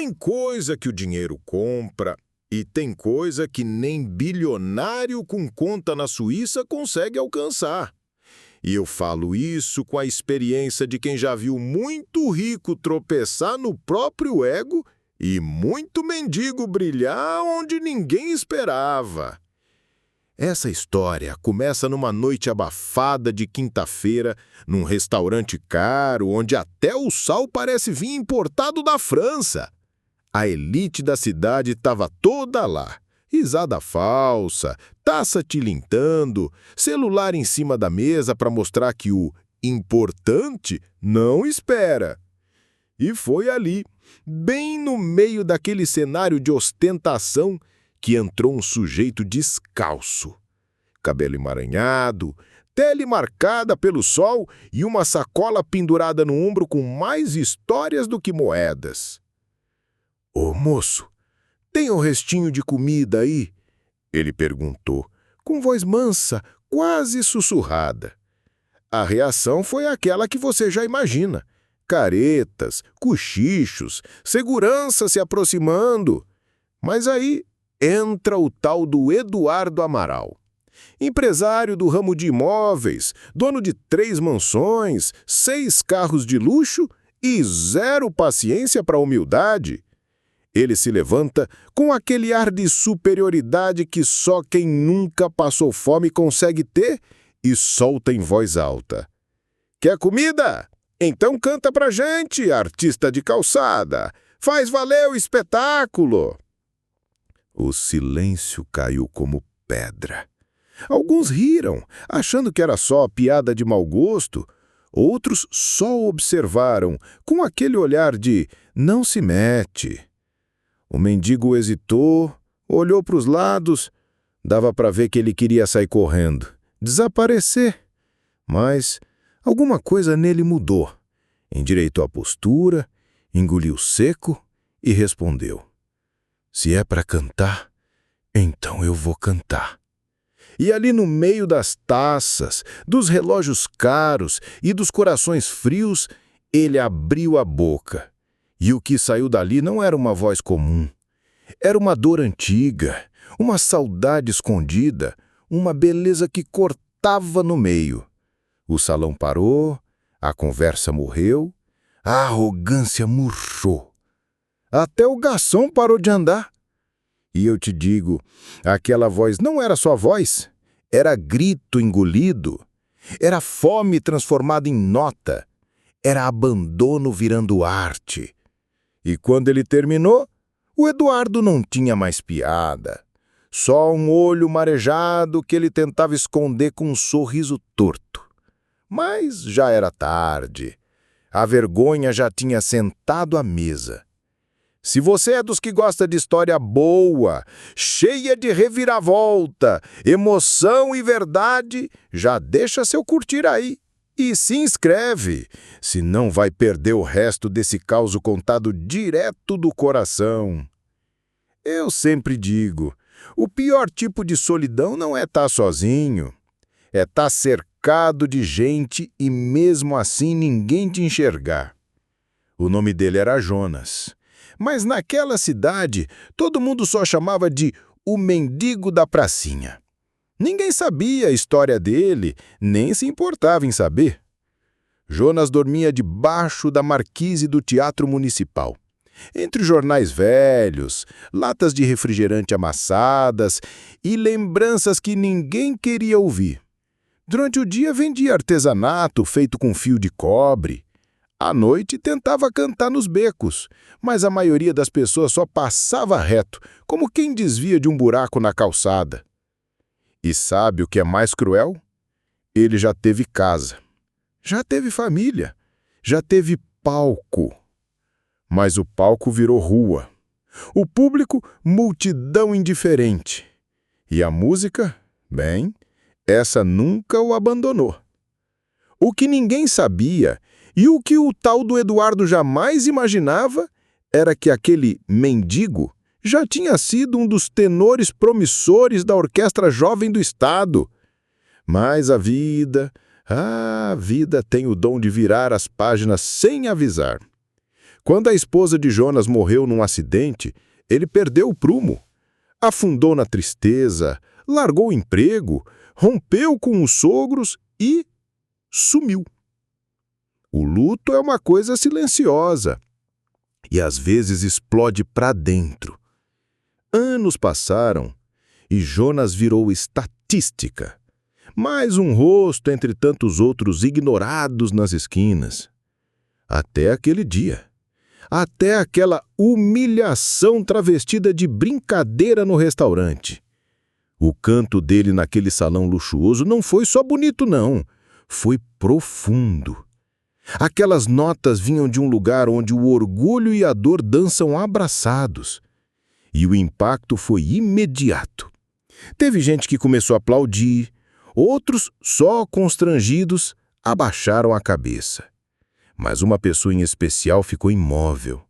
Tem coisa que o dinheiro compra e tem coisa que nem bilionário com conta na Suíça consegue alcançar. E eu falo isso com a experiência de quem já viu muito rico tropeçar no próprio ego e muito mendigo brilhar onde ninguém esperava. Essa história começa numa noite abafada de quinta-feira, num restaurante caro, onde até o sal parece vir importado da França. A elite da cidade estava toda lá. Risada falsa, taça tilintando, celular em cima da mesa para mostrar que o importante não espera. E foi ali, bem no meio daquele cenário de ostentação, que entrou um sujeito descalço. Cabelo emaranhado, tele marcada pelo sol e uma sacola pendurada no ombro com mais histórias do que moedas. "Ô, moço, tem um restinho de comida aí?" Ele perguntou, com voz mansa, quase sussurrada. A reação foi aquela que você já imagina. Caretas, cochichos, segurança se aproximando. Mas aí entra o tal do Eduardo Amaral. Empresário do ramo de imóveis, dono de 3 mansões, 6 carros de luxo e 0 paciência para a humildade. Ele se levanta com aquele ar de superioridade que só quem nunca passou fome consegue ter e solta em voz alta: "Quer comida? Então canta pra gente, artista de calçada! Faz valer o espetáculo!" O silêncio caiu como pedra. Alguns riram, achando que era só piada de mau gosto. Outros só observaram, com aquele olhar de "não se mete". O mendigo hesitou, olhou para os lados. Dava para ver que ele queria sair correndo, desaparecer. Mas alguma coisa nele mudou. Endireitou a postura, engoliu seco e respondeu: "Se é para cantar, então eu vou cantar." E ali no meio das taças, dos relógios caros e dos corações frios, ele abriu a boca. E o que saiu dali não era uma voz comum. Era uma dor antiga, uma saudade escondida, uma beleza que cortava no meio. O salão parou, a conversa morreu, a arrogância murchou. Até o garçom parou de andar. E eu te digo, aquela voz não era só voz, era grito engolido, era fome transformada em nota, era abandono virando arte. E quando ele terminou, o Eduardo não tinha mais piada, só um olho marejado que ele tentava esconder com um sorriso torto. Mas já era tarde, a vergonha já tinha sentado à mesa. Se você é dos que gosta de história boa, cheia de reviravolta, emoção e verdade, já deixa seu curtir aí e se inscreve, senão vai perder o resto desse caos contado direto do coração. Eu sempre digo, o pior tipo de solidão não é estar sozinho, é estar cercado de gente e mesmo assim ninguém te enxergar. O nome dele era Jonas. Mas naquela cidade, todo mundo só chamava de o mendigo da pracinha. Ninguém sabia a história dele, nem se importava em saber. Jonas dormia debaixo da marquise do Teatro Municipal, entre jornais velhos, latas de refrigerante amassadas e lembranças que ninguém queria ouvir. Durante o dia vendia artesanato feito com fio de cobre. À noite tentava cantar nos becos, mas a maioria das pessoas só passava reto, como quem desvia de um buraco na calçada. E sabe o que é mais cruel? Ele já teve casa, já teve família, já teve palco. Mas o palco virou rua. O público, multidão indiferente. E a música, bem, essa nunca o abandonou. O que ninguém sabia e o que o tal do Eduardo jamais imaginava era que aquele mendigo já tinha sido um dos tenores promissores da Orquestra Jovem do Estado. Mas a vida tem o dom de virar as páginas sem avisar. Quando a esposa de Jonas morreu num acidente, ele perdeu o prumo. Afundou na tristeza, largou o emprego, rompeu com os sogros e sumiu. O luto é uma coisa silenciosa e às vezes explode para dentro. Anos passaram e Jonas virou estatística. Mais um rosto entre tantos outros ignorados nas esquinas. Até aquele dia. Até aquela humilhação travestida de brincadeira no restaurante. O canto dele naquele salão luxuoso não foi só bonito, não. Foi profundo. Aquelas notas vinham de um lugar onde o orgulho e a dor dançam abraçados. E o impacto foi imediato. Teve gente que começou a aplaudir, outros, só constrangidos, abaixaram a cabeça. Mas uma pessoa em especial ficou imóvel.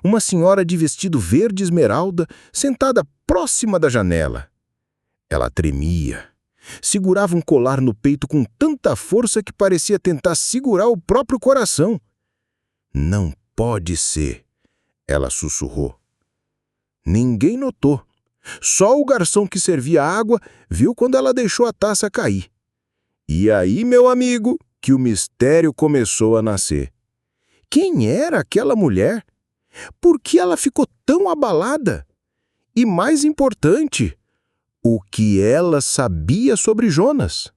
Uma senhora de vestido verde esmeralda, sentada próxima da janela. Ela tremia. Segurava um colar no peito com tanta força que parecia tentar segurar o próprio coração. Não pode ser, ela sussurrou. Ninguém notou. Só o garçom que servia água viu quando ela deixou a taça cair. E aí, meu amigo, que o mistério começou a nascer. Quem era aquela mulher? Por que ela ficou tão abalada? E mais importante, o que ela sabia sobre Jonas?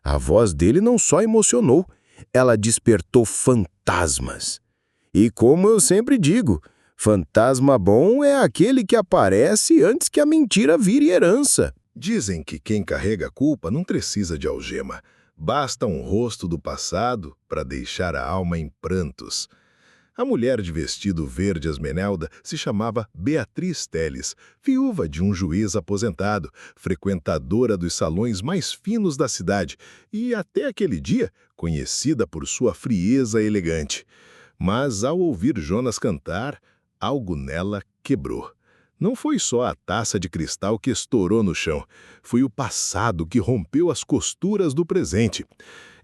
A voz dele não só emocionou, ela despertou fantasmas. E como eu sempre digo, fantasma bom é aquele que aparece antes que a mentira vire herança. Dizem que quem carrega a culpa não precisa de algema. Basta um rosto do passado para deixar a alma em prantos. A mulher de vestido verde esmeralda se chamava Beatriz Teles, viúva de um juiz aposentado, frequentadora dos salões mais finos da cidade e, até aquele dia, conhecida por sua frieza elegante. Mas, ao ouvir Jonas cantar, algo nela quebrou. Não foi só a taça de cristal que estourou no chão, foi o passado que rompeu as costuras do presente.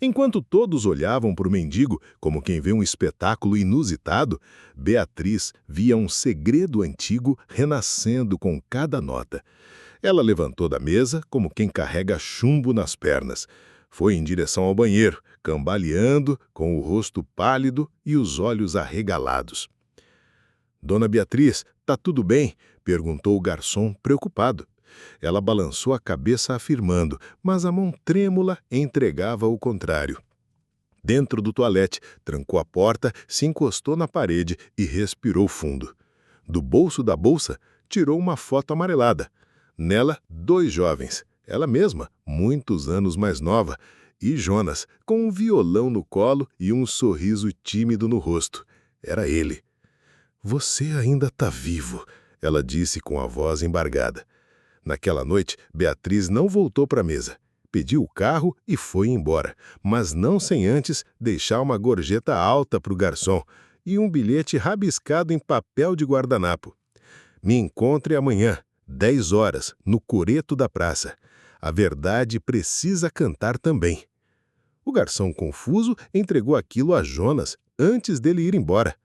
Enquanto todos olhavam para o mendigo como quem vê um espetáculo inusitado, Beatriz via um segredo antigo renascendo com cada nota. Ela levantou da mesa como quem carrega chumbo nas pernas. Foi em direção ao banheiro, cambaleando, com o rosto pálido e os olhos arregalados. «Dona Beatriz, tá tudo bem?» perguntou o garçom, preocupado. Ela balançou a cabeça afirmando, mas a mão trêmula entregava o contrário. Dentro do toalete, trancou a porta, se encostou na parede e respirou fundo. Do bolso da bolsa, tirou uma foto amarelada. Nela, 2 jovens, ela mesma, muitos anos mais nova, e Jonas, com um violão no colo e um sorriso tímido no rosto. Era ele. «Você ainda está vivo», ela disse com a voz embargada. Naquela noite, Beatriz não voltou para a mesa. Pediu o carro e foi embora, mas não sem antes deixar uma gorjeta alta para o garçom e um bilhete rabiscado em papel de guardanapo. «Me encontre amanhã, 10 horas, no coreto da praça. A verdade precisa cantar também». O garçom, confuso, entregou aquilo a Jonas antes dele ir embora.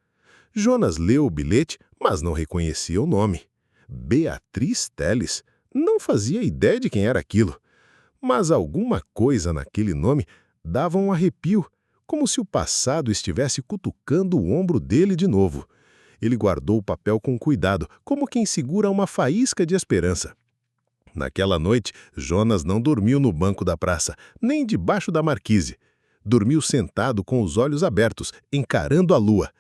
Jonas leu o bilhete, mas não reconhecia o nome. Beatriz Teles. Não fazia ideia de quem era aquilo. Mas alguma coisa naquele nome dava um arrepio, como se o passado estivesse cutucando o ombro dele de novo. Ele guardou o papel com cuidado, como quem segura uma faísca de esperança. Naquela noite, Jonas não dormiu no banco da praça, nem debaixo da marquise. Dormiu sentado com os olhos abertos, encarando a lua,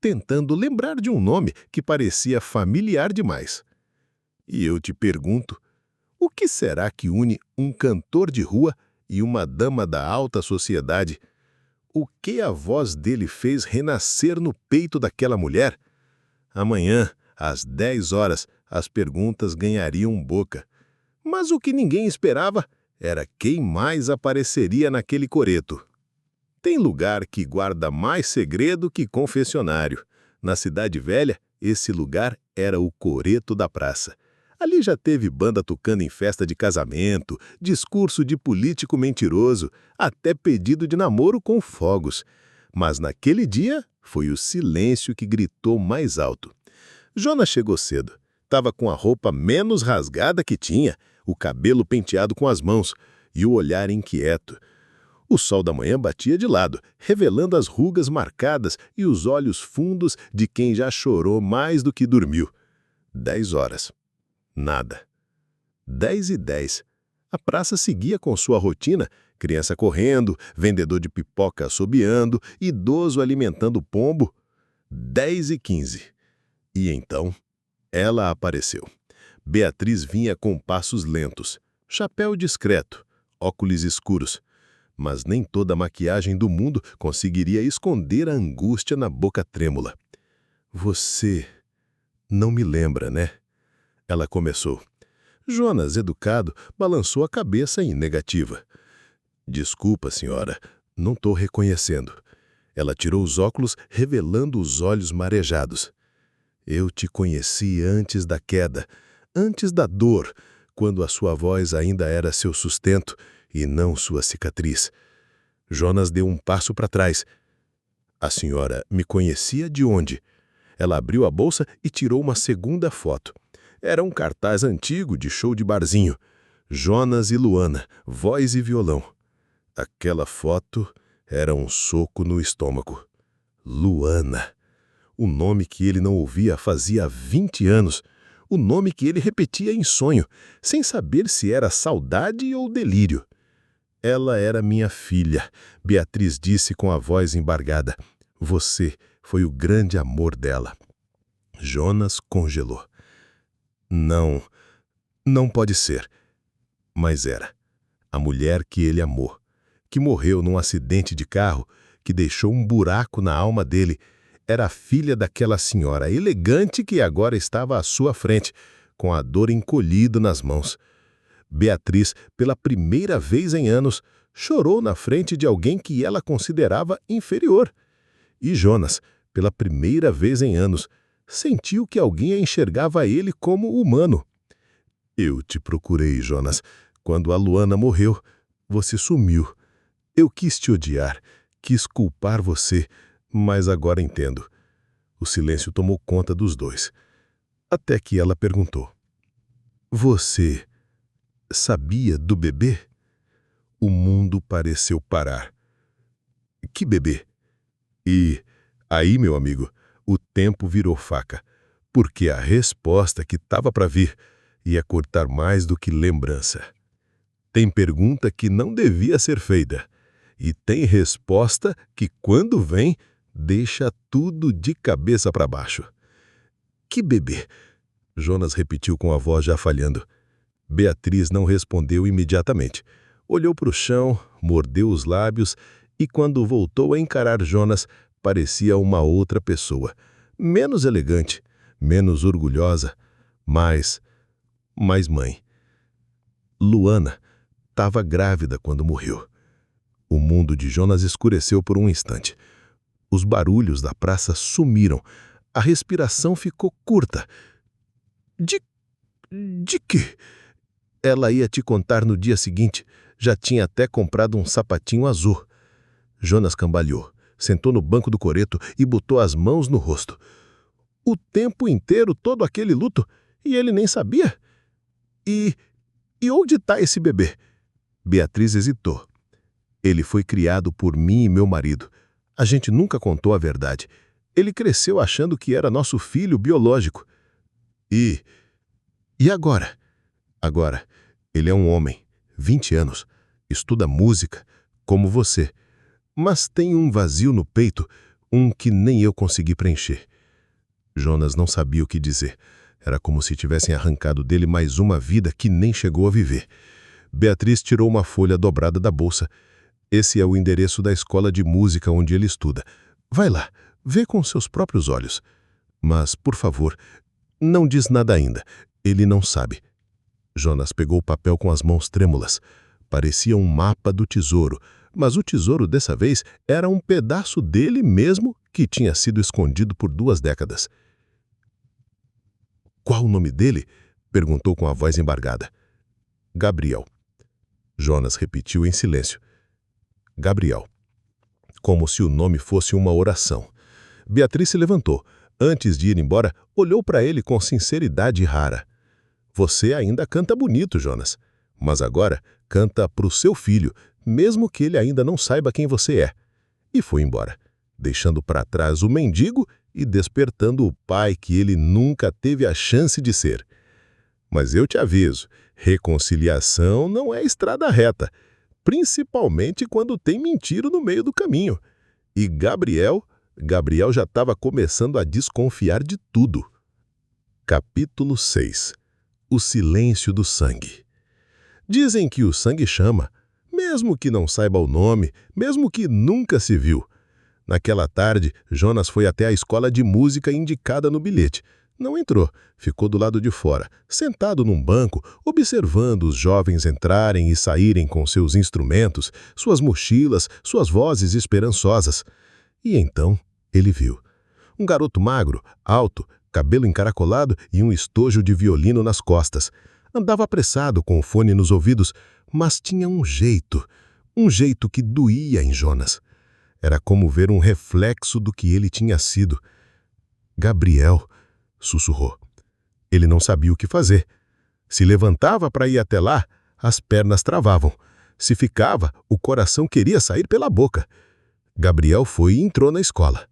tentando lembrar de um nome que parecia familiar demais. E eu te pergunto, o que será que une um cantor de rua e uma dama da alta sociedade? O que a voz dele fez renascer no peito daquela mulher? Amanhã, às 10 horas, as perguntas ganhariam boca. Mas o que ninguém esperava era quem mais apareceria naquele coreto. Tem lugar que guarda mais segredo que confessionário. Na Cidade Velha, esse lugar era o coreto da praça. Ali já teve banda tocando em festa de casamento, discurso de político mentiroso, até pedido de namoro com fogos. Mas naquele dia, foi o silêncio que gritou mais alto. Jonas chegou cedo. Estava com a roupa menos rasgada que tinha, o cabelo penteado com as mãos e o olhar inquieto. O sol da manhã batia de lado, revelando as rugas marcadas e os olhos fundos de quem já chorou mais do que dormiu. 10 horas. Nada. 10h10. A praça seguia com sua rotina, criança correndo, vendedor de pipoca assobiando, idoso alimentando pombo. 10h15. E então, ela apareceu. Beatriz vinha com passos lentos, chapéu discreto, óculos escuros. Mas nem toda a maquiagem do mundo conseguiria esconder a angústia na boca trêmula. Você não me lembra, né? Ela começou. Jonas, educado, balançou a cabeça em negativa. Desculpa, senhora, não estou reconhecendo. Ela tirou os óculos, revelando os olhos marejados. Eu te conheci antes da queda, antes da dor, quando a sua voz ainda era seu sustento e não sua cicatriz. Jonas deu um passo para trás. A senhora me conhecia de onde? Ela abriu a bolsa e tirou uma segunda foto. Era um cartaz antigo de show de barzinho. Jonas e Luana, voz e violão. Aquela foto era um soco no estômago. Luana. O nome que ele não ouvia fazia 20 anos. O nome que ele repetia em sonho, sem saber se era saudade ou delírio. Ela era minha filha, Beatriz disse com a voz embargada. Você foi o grande amor dela. Jonas congelou. Não pode ser. Mas era. A mulher que ele amou, que morreu num acidente de carro, que deixou um buraco na alma dele, era a filha daquela senhora elegante que agora estava à sua frente, com a dor encolhida nas mãos. Beatriz, pela primeira vez em anos, chorou na frente de alguém que ela considerava inferior. E Jonas, pela primeira vez em anos, sentiu que alguém enxergava ele como humano. Eu te procurei, Jonas. Quando a Luana morreu, você sumiu. Eu quis te odiar, quis culpar você, mas agora entendo. O silêncio tomou conta dos dois. Até que ela perguntou. Você sabia do bebê? O mundo pareceu parar. Que bebê? E aí, meu amigo, o tempo virou faca, porque a resposta que estava para vir ia cortar mais do que lembrança. Tem pergunta que não devia ser feita, e tem resposta que, quando vem, deixa tudo de cabeça para baixo. Que bebê? Jonas repetiu com a voz já falhando. Beatriz não respondeu imediatamente. Olhou para o chão, mordeu os lábios e, quando voltou a encarar Jonas, parecia uma outra pessoa. Menos elegante, menos orgulhosa, mais mãe. Luana estava grávida quando morreu. O mundo de Jonas escureceu por um instante. Os barulhos da praça sumiram. A respiração ficou curta. De quê? Ela ia te contar no dia seguinte. Já tinha até comprado um sapatinho azul. Jonas cambaleou, sentou no banco do coreto e botou as mãos no rosto. O tempo inteiro, todo aquele luto, e ele nem sabia? E onde está esse bebê? Beatriz hesitou. Ele foi criado por mim e meu marido. A gente nunca contou a verdade. Ele cresceu achando que era nosso filho biológico. E agora? Agora, ele é um homem, 20 anos, estuda música, como você, mas tem um vazio no peito, um que nem eu consegui preencher. Jonas não sabia o que dizer. Era como se tivessem arrancado dele mais uma vida que nem chegou a viver. Beatriz tirou uma folha dobrada da bolsa. Esse é o endereço da escola de música onde ele estuda. Vai lá, vê com seus próprios olhos. Mas, por favor, não diz nada ainda. Ele não sabe. Jonas pegou o papel com as mãos trêmulas. Parecia um mapa do tesouro, mas o tesouro dessa vez era um pedaço dele mesmo que tinha sido escondido por 2 décadas. Qual o nome dele? Perguntou com a voz embargada. Gabriel. Jonas repetiu em silêncio. Gabriel. como se o nome fosse uma oração. Beatriz se levantou. Antes de ir embora, olhou para ele com sinceridade rara. Você ainda canta bonito, Jonas, mas agora canta para o seu filho, mesmo que ele ainda não saiba quem você é. E foi embora, deixando para trás o mendigo e despertando o pai que ele nunca teve a chance de ser. Mas eu te aviso, reconciliação não é estrada reta, principalmente quando tem mentira no meio do caminho. E Gabriel já estava começando a desconfiar de tudo. Capítulo 6. O silêncio do sangue. Dizem que o sangue chama, mesmo que não saiba o nome, mesmo que nunca se viu. Naquela tarde, Jonas foi até a escola de música indicada no bilhete. Não entrou, ficou do lado de fora, sentado num banco, observando os jovens entrarem e saírem com seus instrumentos, suas mochilas, suas vozes esperançosas. E então ele viu. Um garoto magro, alto, cabelo encaracolado e um estojo de violino nas costas. Andava apressado com o fone nos ouvidos, mas tinha um jeito que doía em Jonas. Era como ver um reflexo do que ele tinha sido. Gabriel, sussurrou. Ele não sabia o que fazer. Se levantava para ir até lá, as pernas travavam. Se ficava, o coração queria sair pela boca. Gabriel foi e entrou na escola.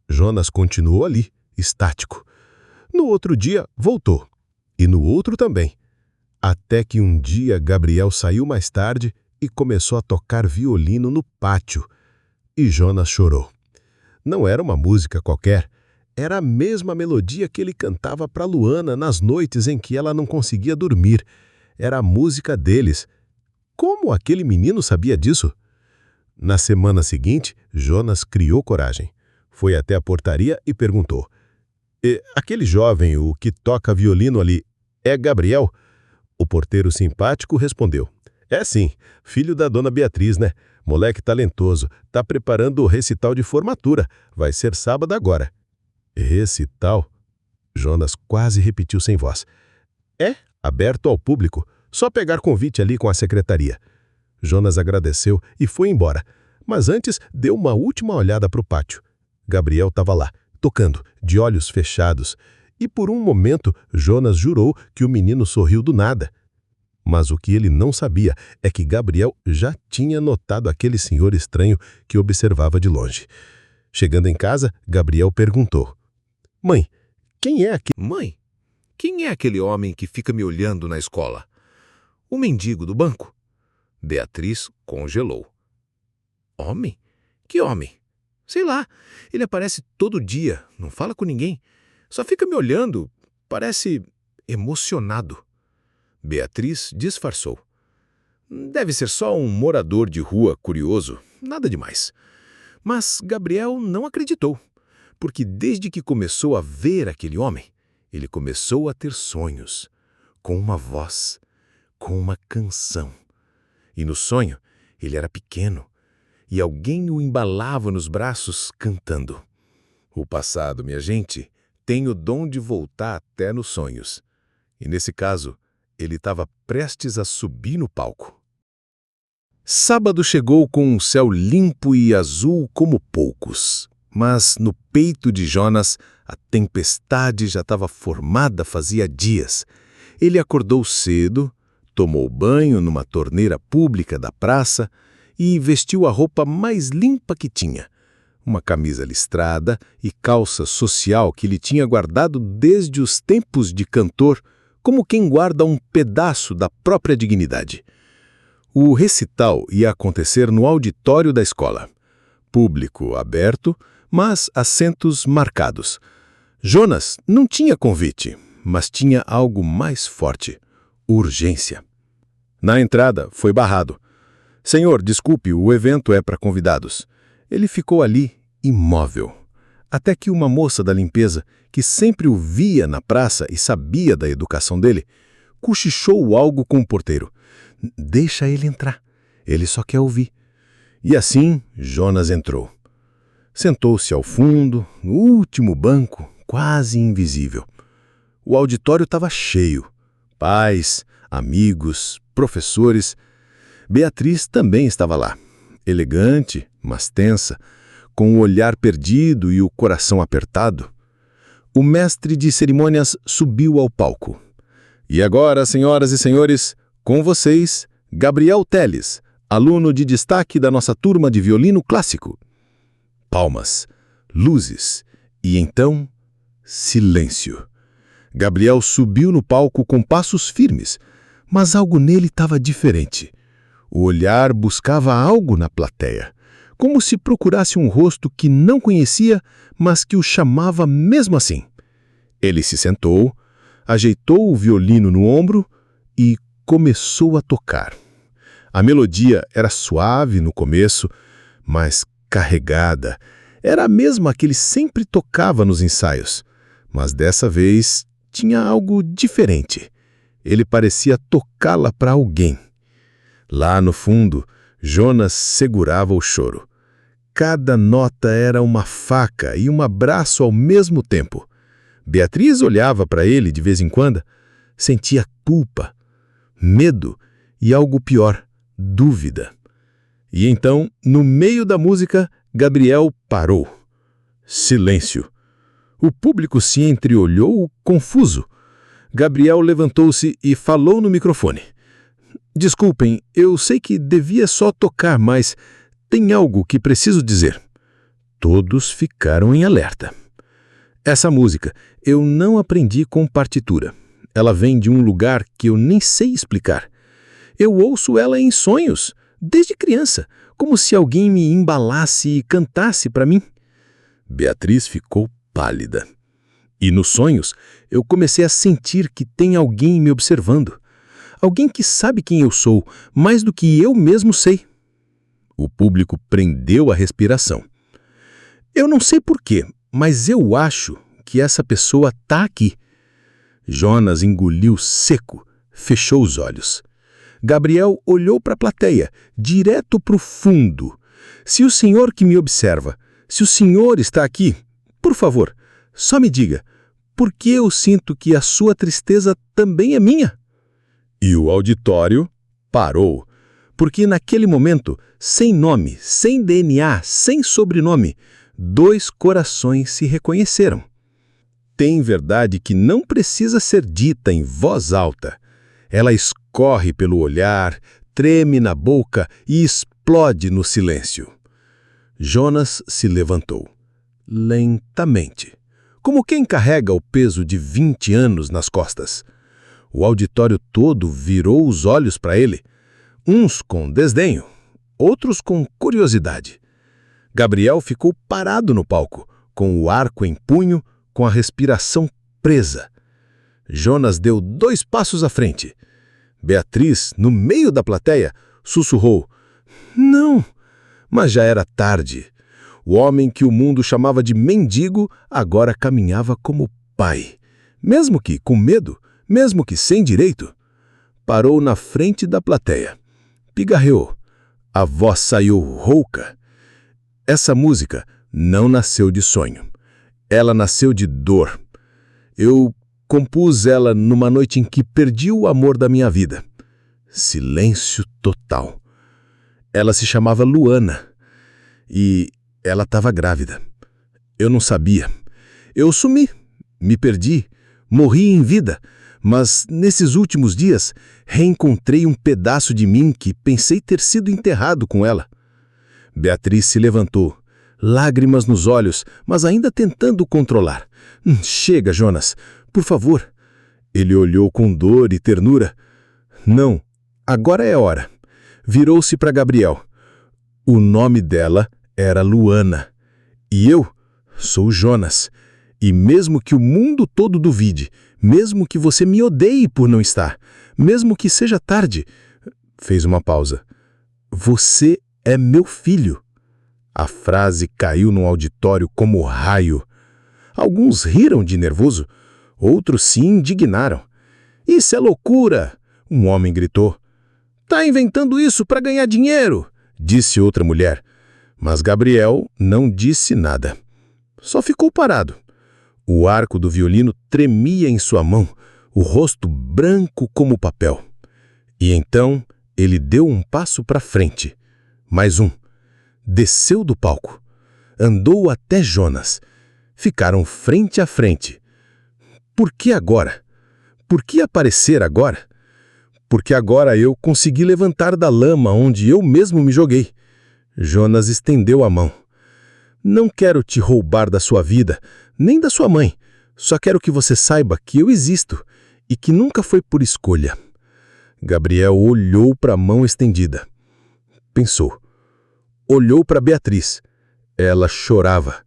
Jonas continuou ali, estático. No outro dia, voltou. E no outro também. Até que um dia Gabriel saiu mais tarde e começou a tocar violino no pátio. E Jonas chorou. Não era uma música qualquer. Era a mesma melodia que ele cantava para Luana nas noites em que ela não conseguia dormir. Era a música deles. Como aquele menino sabia disso? Na semana seguinte, Jonas criou coragem. Foi até a portaria e perguntou. Aquele jovem, o que toca violino ali, é Gabriel? O porteiro simpático respondeu. É sim, filho da dona Beatriz, né? Moleque talentoso, tá preparando o recital de formatura. Vai ser sábado agora. Recital? Jonas quase repetiu sem voz. É, aberto ao público. Só pegar convite ali com a secretaria. Jonas agradeceu e foi embora. Mas antes deu uma última olhada para o pátio. Gabriel estava lá, tocando, de olhos fechados. E por um momento, Jonas jurou que o menino sorriu do nada. Mas o que ele não sabia é que Gabriel já tinha notado aquele senhor estranho que observava de longe. Chegando em casa, Gabriel perguntou. Mãe, quem é aquele homem que fica me olhando na escola? O mendigo do banco? Beatriz congelou. Homem? Que homem? Sei lá, ele aparece todo dia, não fala com ninguém. Só fica me olhando, parece emocionado. Beatriz disfarçou. Deve ser só um morador de rua curioso, nada demais. Mas Gabriel não acreditou, porque desde que começou a ver aquele homem, ele começou a ter sonhos, com uma voz, com uma canção. E no sonho, ele era pequeno, e alguém o embalava nos braços cantando. O passado, minha gente, tem o dom de voltar até nos sonhos. E nesse caso, ele estava prestes a subir no palco. Sábado chegou com um céu limpo e azul como poucos. Mas no peito de Jonas, a tempestade já estava formada fazia dias. Ele acordou cedo, tomou banho numa torneira pública da praça e vestiu a roupa mais limpa que tinha. Uma camisa listrada e calça social que ele tinha guardado desde os tempos de cantor, como quem guarda um pedaço da própria dignidade. O recital ia acontecer no auditório da escola. Público aberto, mas assentos marcados. Jonas não tinha convite, mas tinha algo mais forte: urgência. Na entrada, foi barrado. Senhor, desculpe, o evento é para convidados. Ele ficou ali, imóvel. Até que uma moça da limpeza, que sempre o via na praça e sabia da educação dele, cochichou algo com o porteiro. Deixa ele entrar. Ele só quer ouvir. E assim, Jonas entrou. Sentou-se ao fundo, no último banco, quase invisível. O auditório estava cheio. Pais, amigos, professores. Beatriz também estava lá. Elegante, mas tensa, com o olhar perdido e o coração apertado. O mestre de cerimônias subiu ao palco. E agora, senhoras e senhores, com vocês, Gabriel Teles, aluno de destaque da nossa turma de violino clássico. Palmas, luzes e então, silêncio. Gabriel subiu no palco com passos firmes, mas algo nele estava diferente. O olhar buscava algo na plateia, como se procurasse um rosto que não conhecia, mas que o chamava mesmo assim. Ele se sentou, ajeitou o violino no ombro e começou a tocar. A melodia era suave no começo, mas carregada. Era a mesma que ele sempre tocava nos ensaios, mas dessa vez tinha algo diferente. Ele parecia tocá-la para alguém. Lá no fundo, Jonas segurava o choro. Cada nota era uma faca e um abraço ao mesmo tempo. Beatriz olhava para ele de vez em quando, sentia culpa, medo e algo pior, dúvida. E então, no meio da música, Gabriel parou. Silêncio. O público se entreolhou, confuso. Gabriel levantou-se e falou no microfone. Desculpem, eu sei que devia só tocar, mas tem algo que preciso dizer. Todos ficaram em alerta. Essa música eu não aprendi com partitura. Ela vem de um lugar que eu nem sei explicar. Eu ouço ela em sonhos, desde criança, como se alguém me embalasse e cantasse para mim. Beatriz ficou pálida. E nos sonhos, eu comecei a sentir que tem alguém me observando. Alguém que sabe quem eu sou, mais do que eu mesmo sei. O público prendeu a respiração. Eu não sei porquê, mas eu acho que essa pessoa está aqui. Jonas engoliu seco, fechou os olhos. Gabriel olhou para a plateia, direto para o fundo. Se o senhor que me observa, se o senhor está aqui, por favor, só me diga, por que eu sinto que a sua tristeza também é minha? E o auditório parou, porque naquele momento, sem nome, sem DNA, sem sobrenome, 2 corações se reconheceram. Tem verdade que não precisa ser dita em voz alta. Ela escorre pelo olhar, treme na boca e explode no silêncio. Jonas se levantou, lentamente, como quem carrega o peso de 20 anos nas costas. O auditório todo virou os olhos para ele, uns com desdenho, outros com curiosidade. Gabriel ficou parado no palco, com o arco em punho, com a respiração presa. Jonas deu 2 passos à frente. Beatriz, no meio da plateia, sussurrou: "Não!" Mas já era tarde. O homem que o mundo chamava de mendigo agora caminhava como pai. Mesmo que com medo, mesmo que sem direito. Parou na frente da plateia. Pigarreou. A voz saiu rouca. Essa música não nasceu de sonho. Ela nasceu de dor. Eu compus ela numa noite em que perdi o amor da minha vida. Silêncio total. Ela se chamava Luana. E ela estava grávida. Eu não sabia. Eu sumi, me perdi, morri em vida, mas nesses últimos dias reencontrei um pedaço de mim que pensei ter sido enterrado com ela. Beatriz se levantou, lágrimas nos olhos, mas ainda tentando controlar. Chega, Jonas, por favor. Ele olhou com dor e ternura. Não, agora é hora. Virou-se para Gabriel. O nome dela era Luana. E eu sou Jonas. E mesmo que o mundo todo duvide, mesmo que você me odeie por não estar, mesmo que seja tarde, fez uma pausa. Você é meu filho. A frase caiu no auditório como raio. Alguns riram de nervoso, outros se indignaram. Isso é loucura! Um homem gritou. Tá inventando isso para ganhar dinheiro, disse outra mulher. Mas Gabriel não disse nada. Só ficou parado. O arco do violino tremia em sua mão, o rosto branco como papel. E então ele deu um passo para frente. Mais um. Desceu do palco. Andou até Jonas. Ficaram frente a frente. Por que agora? Por que aparecer agora? Porque agora eu consegui levantar da lama onde eu mesmo me joguei. Jonas estendeu a mão. Não quero te roubar da sua vida, nem da sua mãe. Só quero que você saiba que eu existo e que nunca foi por escolha. Gabriel olhou para a mão estendida. Pensou. Olhou para Beatriz. Ela chorava.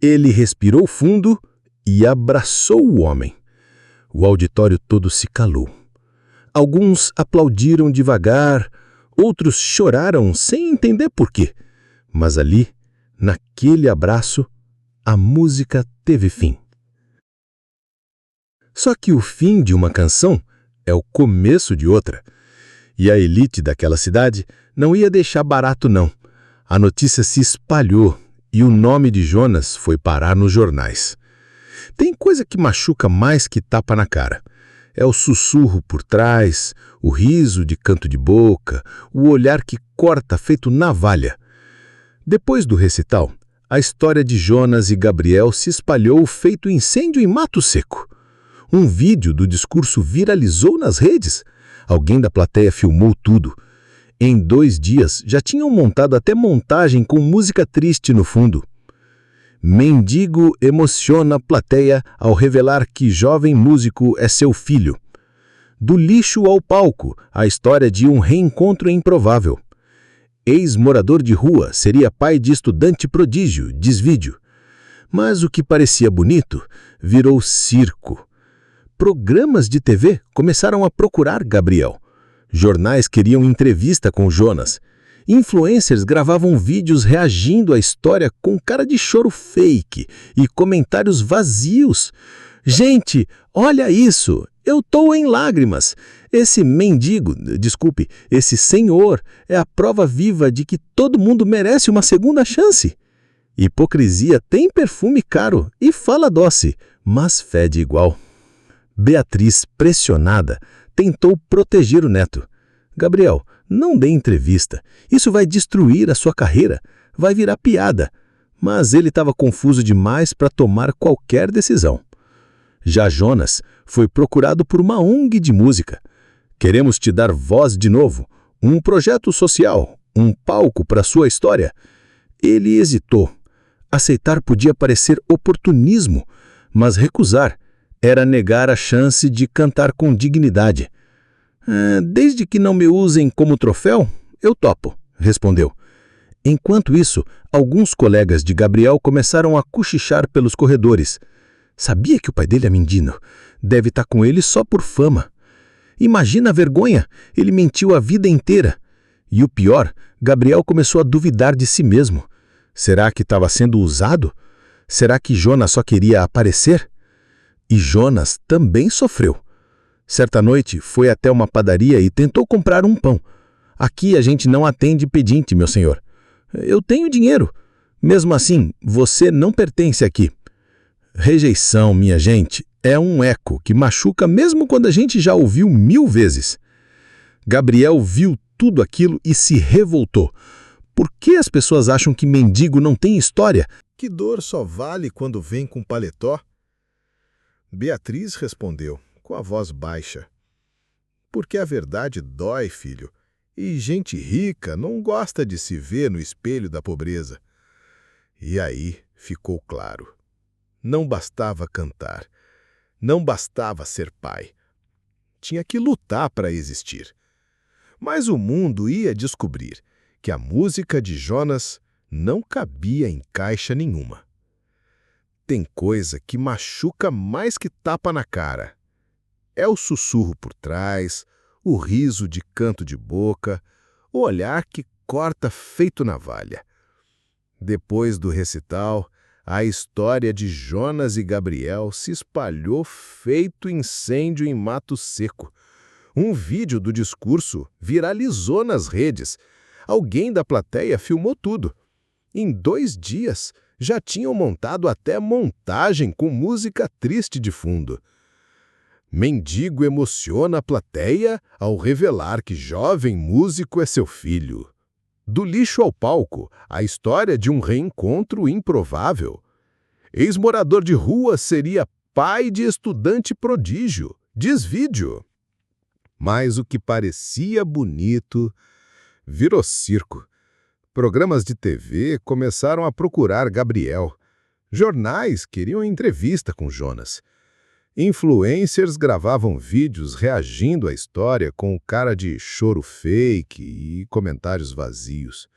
Ele respirou fundo e abraçou o homem. O auditório todo se calou. Alguns aplaudiram devagar, outros choraram sem entender por quê. Mas ali, naquele abraço, a música teve fim. Só que o fim de uma canção é o começo de outra. E a elite daquela cidade não ia deixar barato, não. A notícia se espalhou e o nome de Jonas foi parar nos jornais. Tem coisa que machuca mais que tapa na cara. É o sussurro por trás, o riso de canto de boca, o olhar que corta feito navalha. Depois do recital, a história de Jonas e Gabriel se espalhou feito incêndio em mato seco. Um vídeo do discurso viralizou nas redes. Alguém da plateia filmou tudo. Em 2 dias, já tinham montado até montagem com música triste no fundo. Mendigo emociona a plateia ao revelar que jovem músico é seu filho. Do lixo ao palco, a história de um reencontro improvável. Ex-morador de rua seria pai de estudante prodígio, diz vídeo. Mas o que parecia bonito virou circo. Programas de TV começaram a procurar Gabriel. Jornais queriam entrevista com Jonas. Influencers gravavam vídeos reagindo à história com cara de choro fake e comentários vazios. Gente, olha isso! Eu tô em lágrimas. Esse mendigo, esse senhor é a prova viva de que todo mundo merece uma segunda chance. Hipocrisia tem perfume caro e fala doce, mas fede igual. Beatriz, pressionada, tentou proteger o neto. Gabriel, não dê entrevista. Isso vai destruir a sua carreira. Vai virar piada. Mas ele estava confuso demais para tomar qualquer decisão. Já Jonas foi procurado por uma ONG de música. Queremos te dar voz de novo. Um projeto social. Um palco para sua história. Ele hesitou. Aceitar podia parecer oportunismo, mas recusar era negar a chance de cantar com dignidade. Desde que não me usem como troféu, eu topo, respondeu. Enquanto isso, alguns colegas de Gabriel começaram a cochichar pelos corredores. Sabia que o pai dele é mendigo. Deve estar com ele só por fama. Imagina a vergonha, ele mentiu a vida inteira. E o pior, Gabriel começou a duvidar de si mesmo. Será que estava sendo usado? Será que Jonas só queria aparecer? E Jonas também sofreu. Certa noite, foi até uma padaria e tentou comprar um pão. Aqui a gente não atende pedinte, meu senhor. Eu tenho dinheiro. Mesmo assim, você não pertence aqui. Rejeição, minha gente, é um eco que machuca mesmo quando a gente já ouviu 1000 vezes. Gabriel viu tudo aquilo e se revoltou. Por que as pessoas acham que mendigo não tem história? Que dor só vale quando vem com paletó? Beatriz respondeu, com a voz baixa. Porque a verdade dói, filho, e gente rica não gosta de se ver no espelho da pobreza. E aí ficou claro. Não bastava cantar, não bastava ser pai. Tinha que lutar para existir. Mas o mundo ia descobrir que a música de Jonas não cabia em caixa nenhuma. Tem coisa que machuca mais que tapa na cara. É o sussurro por trás, o riso de canto de boca, o olhar que corta feito navalha. Depois do recital, a história de Jonas e Gabriel se espalhou feito incêndio em mato seco. Um vídeo do discurso viralizou nas redes. Alguém da plateia filmou tudo. Em 2 dias, já tinham montado até montagem com música triste de fundo. Mendigo emociona a plateia ao revelar que jovem músico é seu filho. Do lixo ao palco, a história de um reencontro improvável. Ex-morador de rua seria pai de estudante prodígio. Diz vídeo. Mas o que parecia bonito virou circo. Programas de TV começaram a procurar Gabriel. Jornais queriam entrevista com Jonas. Influencers gravavam vídeos reagindo à história com cara de choro fake e comentários vazios.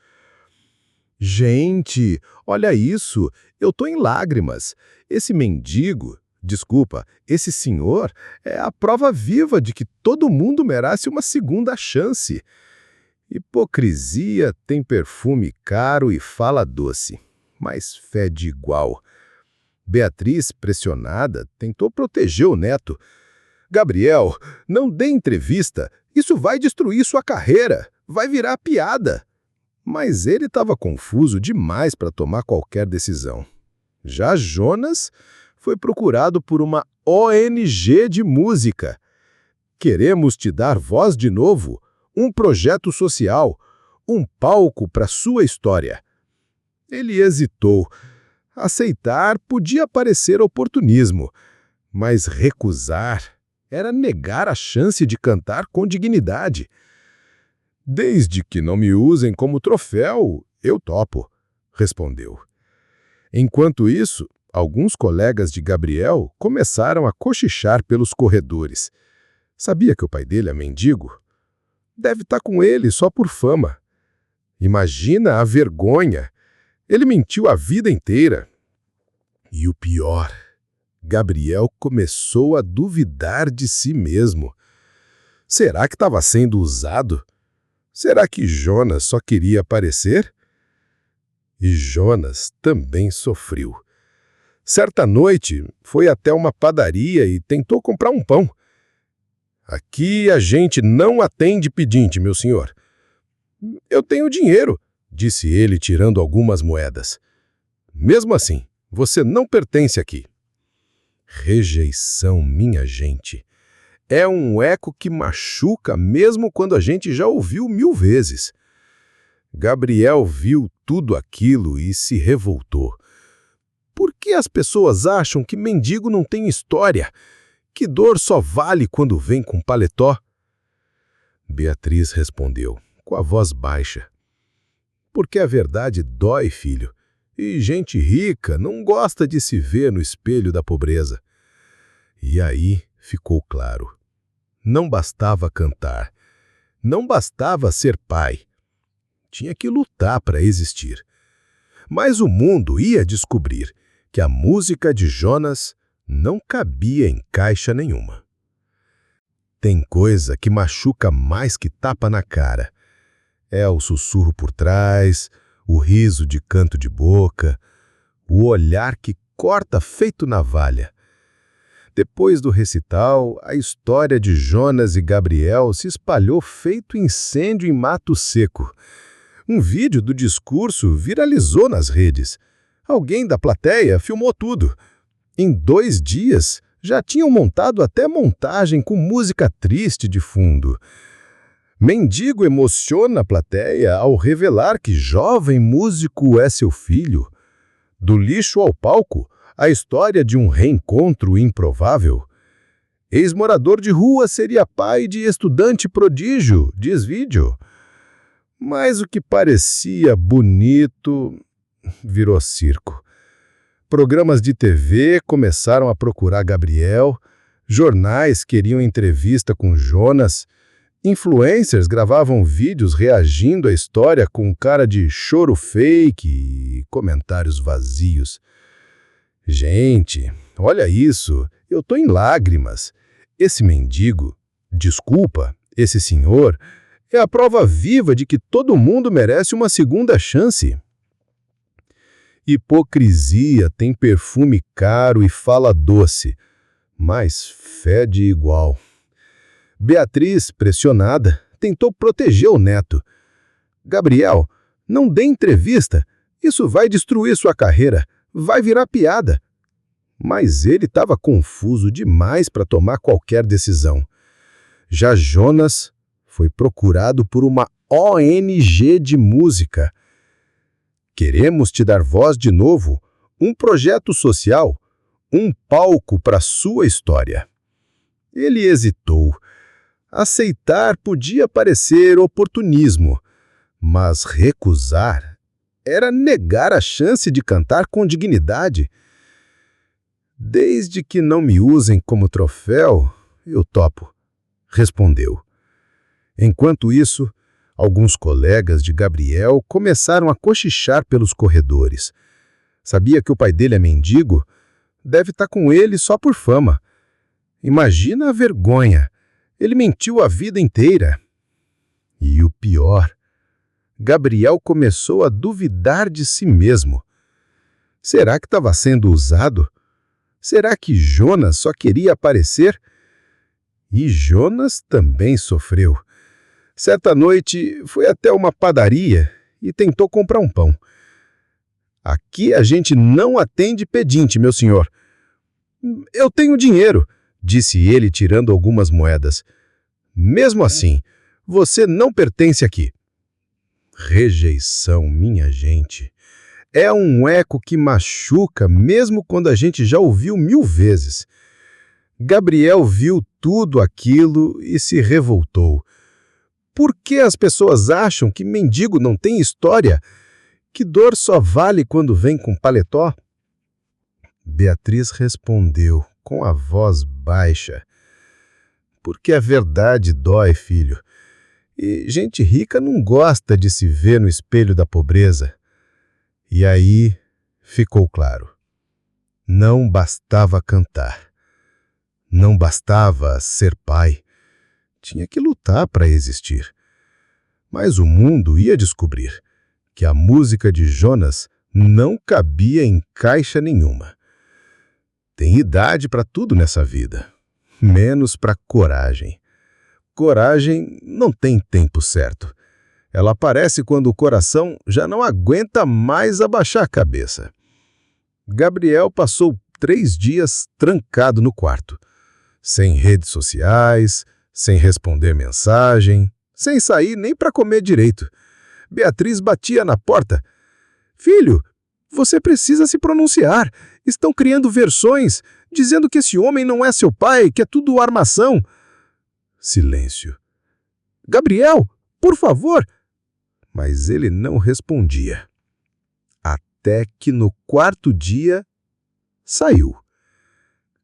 Gente, olha isso, eu tô em lágrimas. Esse mendigo, desculpa, esse senhor é a prova viva de que todo mundo merece uma segunda chance. Hipocrisia tem perfume caro e fala doce, mas fede igual. Beatriz, pressionada, tentou proteger o neto. Gabriel, não dê entrevista, isso vai destruir sua carreira, vai virar piada. Mas ele estava confuso demais para tomar qualquer decisão. Já Jonas foi procurado por uma ONG de música. Queremos te dar voz de novo, um projeto social, um palco para sua história. Ele hesitou. Aceitar podia parecer oportunismo, mas recusar era negar a chance de cantar com dignidade. Desde que não me usem como troféu, eu topo, respondeu. Enquanto isso, alguns colegas de Gabriel começaram a cochichar pelos corredores. Sabia que o pai dele é mendigo? Deve estar com ele só por fama. Imagina a vergonha. Ele mentiu a vida inteira. E o pior, Gabriel começou a duvidar de si mesmo. Será que estava sendo usado? Será que Jonas só queria aparecer? E Jonas também sofreu. Certa noite, foi até uma padaria e tentou comprar um pão. Aqui a gente não atende pedinte, meu senhor. Eu tenho dinheiro, disse ele tirando algumas moedas. Mesmo assim, você não pertence aqui. Rejeição, minha gente. É um eco que machuca mesmo quando a gente já ouviu 1000 vezes. Gabriel viu tudo aquilo e se revoltou. Por que as pessoas acham que mendigo não tem história? Que dor só vale quando vem com paletó? Beatriz respondeu, com a voz baixa. Porque a verdade dói, filho, e gente rica não gosta de se ver no espelho da pobreza. E aí ficou claro. Não bastava cantar, não bastava ser pai. Tinha que lutar para existir. Mas o mundo ia descobrir que a música de Jonas não cabia em caixa nenhuma. Tem coisa que machuca mais que tapa na cara. É o sussurro por trás, o riso de canto de boca, o olhar que corta feito navalha. Depois do recital, a história de Jonas e Gabriel se espalhou feito incêndio em mato seco. Um vídeo do discurso viralizou nas redes. Alguém da plateia filmou tudo. Em 2 dias, já tinham montado até montagem com música triste de fundo. Mendigo emociona a plateia ao revelar que jovem músico é seu filho. Do lixo ao palco, a história de um reencontro improvável. Ex-morador de rua seria pai de estudante prodígio, diz vídeo. Mas o que parecia bonito virou circo. Programas de TV começaram a procurar Gabriel, jornais queriam entrevista com Jonas, influencers gravavam vídeos reagindo à história com cara de choro fake e comentários vazios. Gente, olha isso, eu tô em lágrimas. Esse mendigo, desculpa, esse senhor, é a prova viva de que todo mundo merece uma segunda chance. Hipocrisia tem perfume caro e fala doce, mas fede igual. Beatriz, pressionada, tentou proteger o neto. Gabriel, não dê entrevista, isso vai destruir sua carreira, vai virar piada. Mas ele estava confuso demais para tomar qualquer decisão. Já Jonas foi procurado por uma ONG de música. Queremos te dar voz de novo, um projeto social, um palco para sua história. Ele hesitou. Aceitar podia parecer oportunismo, mas recusar era negar a chance de cantar com dignidade. Desde que não me usem como troféu, eu topo, respondeu. Enquanto isso, alguns colegas de Gabriel começaram a cochichar pelos corredores. Sabia que o pai dele é mendigo? Deve estar com ele só por fama. Imagina a vergonha. Ele mentiu a vida inteira. E o pior, Gabriel começou a duvidar de si mesmo. Será que estava sendo usado? Será que Jonas só queria aparecer? E Jonas também sofreu. Certa noite, foi até uma padaria e tentou comprar um pão. Aqui a gente não atende pedinte, meu senhor. Eu tenho dinheiro, disse ele tirando algumas moedas. Mesmo assim, você não pertence aqui. Rejeição, minha gente. É um eco que machuca mesmo quando a gente já ouviu 1000 vezes. Gabriel viu tudo aquilo e se revoltou. Por que as pessoas acham que mendigo não tem história? Que dor só vale quando vem com paletó? Beatriz respondeu com a voz baixa. Porque a verdade dói, filho. E gente rica não gosta de se ver no espelho da pobreza. E aí ficou claro. Não bastava cantar. Não bastava ser pai. Tinha que lutar para existir. Mas o mundo ia descobrir que a música de Jonas não cabia em caixa nenhuma. Tem idade para tudo nessa vida, menos para coragem. Coragem não tem tempo certo. Ela aparece quando o coração já não aguenta mais abaixar a cabeça. Gabriel passou 3 dias trancado no quarto, sem redes sociais, sem responder mensagem, sem sair nem para comer direito. Beatriz batia na porta. Filho, você precisa se pronunciar. Estão criando versões, dizendo que esse homem não é seu pai, que é tudo armação. Silêncio. Gabriel, por favor. Mas ele não respondia. Até que no 4º dia, saiu.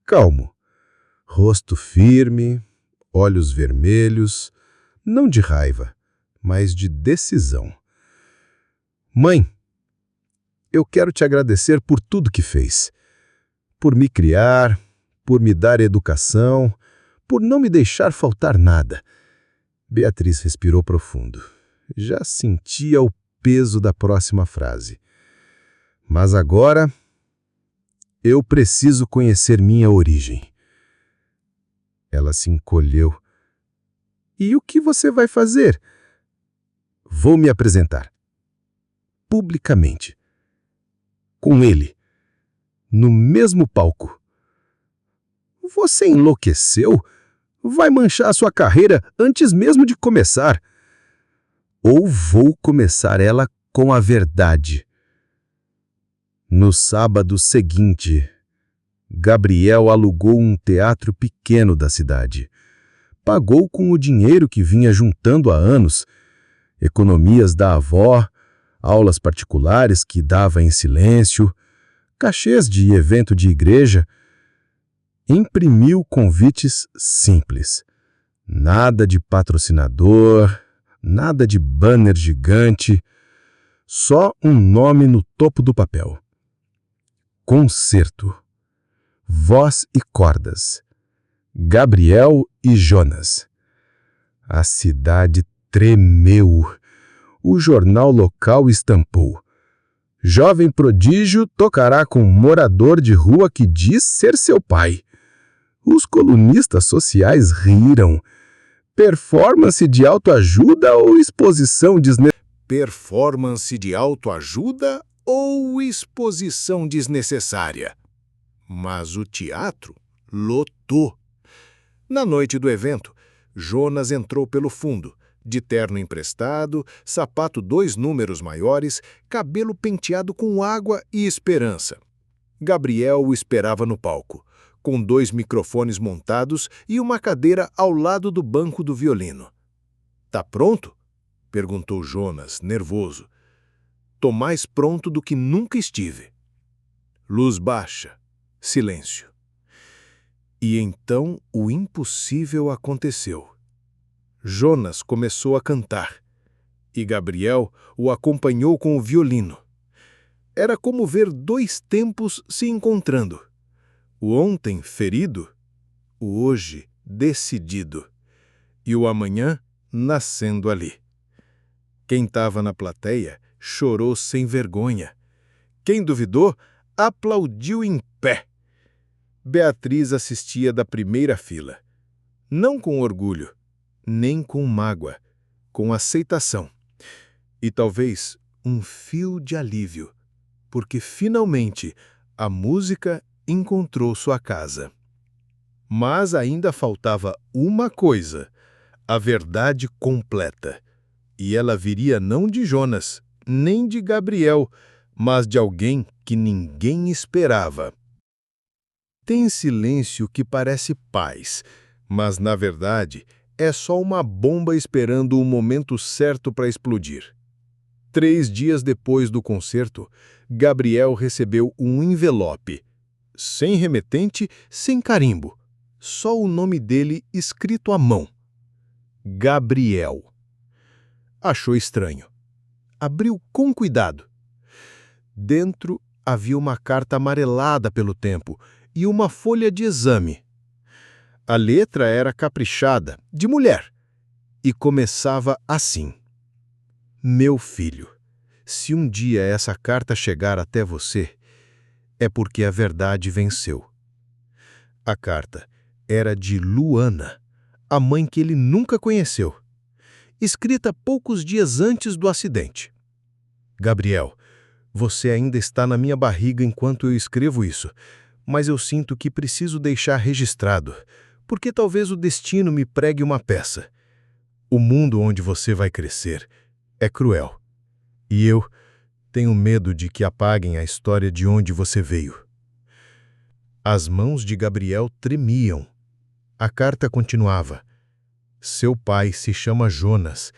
Calmo. Rosto firme, olhos vermelhos, não de raiva, mas de decisão. Mãe, eu quero te agradecer por tudo que fez. Por me criar, por me dar educação, por não me deixar faltar nada. Beatriz respirou profundo. Já sentia o peso da próxima frase. Mas agora, eu preciso conhecer minha origem. Ela se encolheu. E o que você vai fazer? Vou me apresentar. Publicamente. Com ele. No mesmo palco. Você enlouqueceu? Vai manchar sua carreira antes mesmo de começar. Ou vou começar ela com a verdade. No sábado seguinte, Gabriel alugou um teatro pequeno da cidade. Pagou com o dinheiro que vinha juntando há anos, economias da avó, aulas particulares que dava em silêncio, cachês de evento de igreja. Imprimiu convites simples. Nada de patrocinador, nada de banner gigante, só um nome no topo do papel. Concerto. Voz e cordas. Gabriel e Jonas. A cidade tremeu. O jornal local estampou. Jovem prodígio tocará com morador de rua que diz ser seu pai. Os colunistas sociais riram. Performance de autoajuda ou exposição desnecessária? Performance de autoajuda ou exposição desnecessária? Mas o teatro lotou. Na noite do evento, Jonas entrou pelo fundo, de terno emprestado, sapato 2 números maiores, cabelo penteado com água e esperança. Gabriel o esperava no palco, com 2 microfones montados e uma cadeira ao lado do banco do violino. "Tá pronto?" perguntou Jonas, nervoso. "Tô mais pronto do que nunca estive." Luz baixa, silêncio. E então o impossível aconteceu. Jonas começou a cantar, e Gabriel o acompanhou com o violino. Era como ver 2 tempos se encontrando. O ontem ferido, o hoje decidido, e o amanhã nascendo ali. Quem estava na plateia chorou sem vergonha. Quem duvidou, aplaudiu em pé. Beatriz assistia da primeira fila, não com orgulho, nem com mágoa, com aceitação. E talvez um fio de alívio, porque finalmente a música encontrou sua casa. Mas ainda faltava uma coisa, a verdade completa. E ela viria não de Jonas, nem de Gabriel, mas de alguém que ninguém esperava. Tem silêncio que parece paz, mas, na verdade, é só uma bomba esperando o momento certo para explodir. 3 dias depois do concerto, Gabriel recebeu um envelope, sem remetente, sem carimbo, só o nome dele escrito à mão. Gabriel. Achou estranho. Abriu com cuidado. Dentro havia uma carta amarelada pelo tempo e uma folha de exame. A letra era caprichada, de mulher, e começava assim: "Meu filho, se um dia essa carta chegar até você, é porque a verdade venceu." A carta era de Luana, a mãe que ele nunca conheceu, escrita poucos dias antes do acidente. "Gabriel, você ainda está na minha barriga enquanto eu escrevo isso, mas eu sinto que preciso deixar registrado, porque talvez o destino me pregue uma peça. O mundo onde você vai crescer é cruel, e eu tenho medo de que apaguem a história de onde você veio." As mãos de Gabriel tremiam. A carta continuava: "Seu pai se chama Jonas.